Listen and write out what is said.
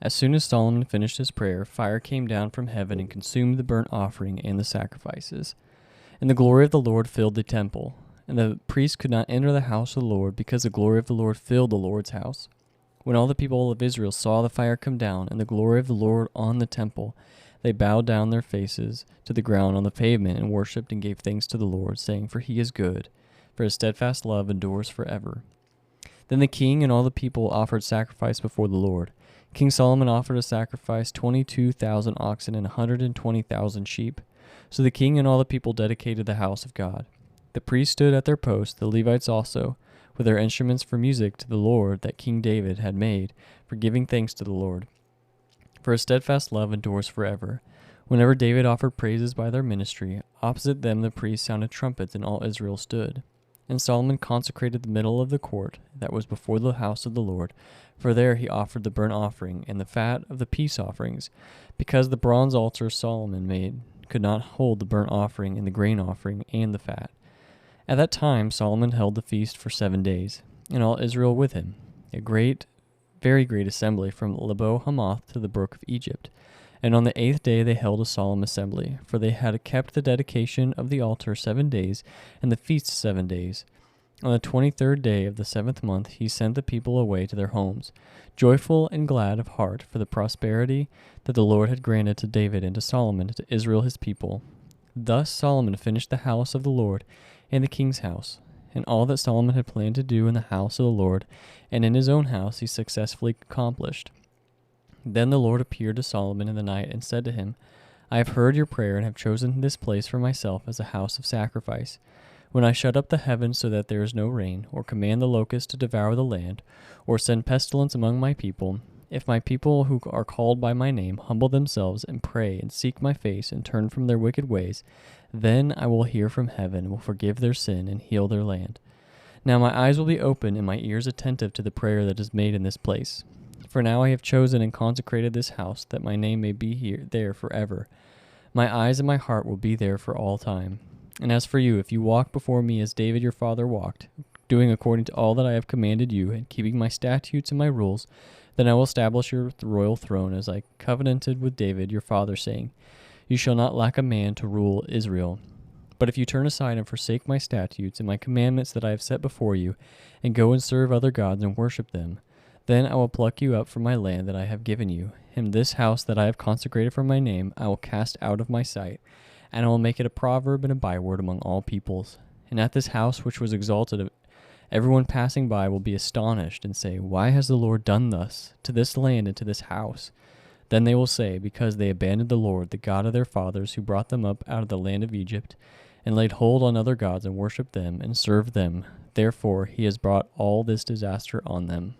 As soon as Solomon finished his prayer, fire came down from heaven and consumed the burnt offering and the sacrifices. And the glory of the Lord filled the temple. And the priests could not enter the house of the Lord, because the glory of the Lord filled the Lord's house. When all the people of Israel saw the fire come down and the glory of the Lord on the temple, they bowed down their faces to the ground on the pavement and worshipped and gave thanks to the Lord, saying, "For he is good, for his steadfast love endures forever." Then the king and all the people offered sacrifice before the Lord. King Solomon offered a sacrifice 22,000 oxen and 120,000 sheep. So the king and all the people dedicated the house of God. The priests stood at their posts, the Levites also, with their instruments for music to the Lord that King David had made, for giving thanks to the Lord. For his steadfast love endures forever. Whenever David offered praises by their ministry, opposite them the priests sounded trumpets, and all Israel stood. And Solomon consecrated the middle of the court that was before the house of the Lord, for there he offered the burnt offering and the fat of the peace offerings, because the bronze altar Solomon made could not hold the burnt offering and the grain offering and the fat. At that time Solomon held the feast for 7 days, and all Israel with him, a great, very great assembly from Lebo Hamath to the brook of Egypt. And on the 8th day they held a solemn assembly, for they had kept the dedication of the altar 7 days, and the feast 7 days. On the 23rd day of the 7th month he sent the people away to their homes, joyful and glad of heart for the prosperity that the Lord had granted to David and to Solomon and to Israel his people. Thus Solomon finished the house of the Lord and the king's house, and all that Solomon had planned to do in the house of the Lord and in his own house he successfully accomplished. Then the Lord appeared to Solomon in the night and said to him, "I have heard your prayer and have chosen this place for myself as a house of sacrifice. When I shut up the heavens so that there is no rain, or command the locusts to devour the land, or send pestilence among my people, if my people who are called by my name humble themselves and pray and seek my face and turn from their wicked ways, then I will hear from heaven and will forgive their sin and heal their land. Now my eyes will be open and my ears attentive to the prayer that is made in this place. For now I have chosen and consecrated this house, that my name may be there forever. My eyes and my heart will be there for all time. And as for you, if you walk before me as David your father walked, doing according to all that I have commanded you, and keeping my statutes and my rules, then I will establish your royal throne as I covenanted with David your father, saying, You shall not lack a man to rule Israel. But if you turn aside and forsake my statutes and my commandments that I have set before you, and go and serve other gods and worship them, then I will pluck you up from my land that I have given you, and this house that I have consecrated for my name I will cast out of my sight, and I will make it a proverb and a byword among all peoples. And at this house which was exalted, everyone passing by will be astonished and say, Why has the Lord done thus to this land and to this house? Then they will say, Because they abandoned the Lord, the God of their fathers, who brought them up out of the land of Egypt, and laid hold on other gods and worshipped them and served them. Therefore he has brought all this disaster on them.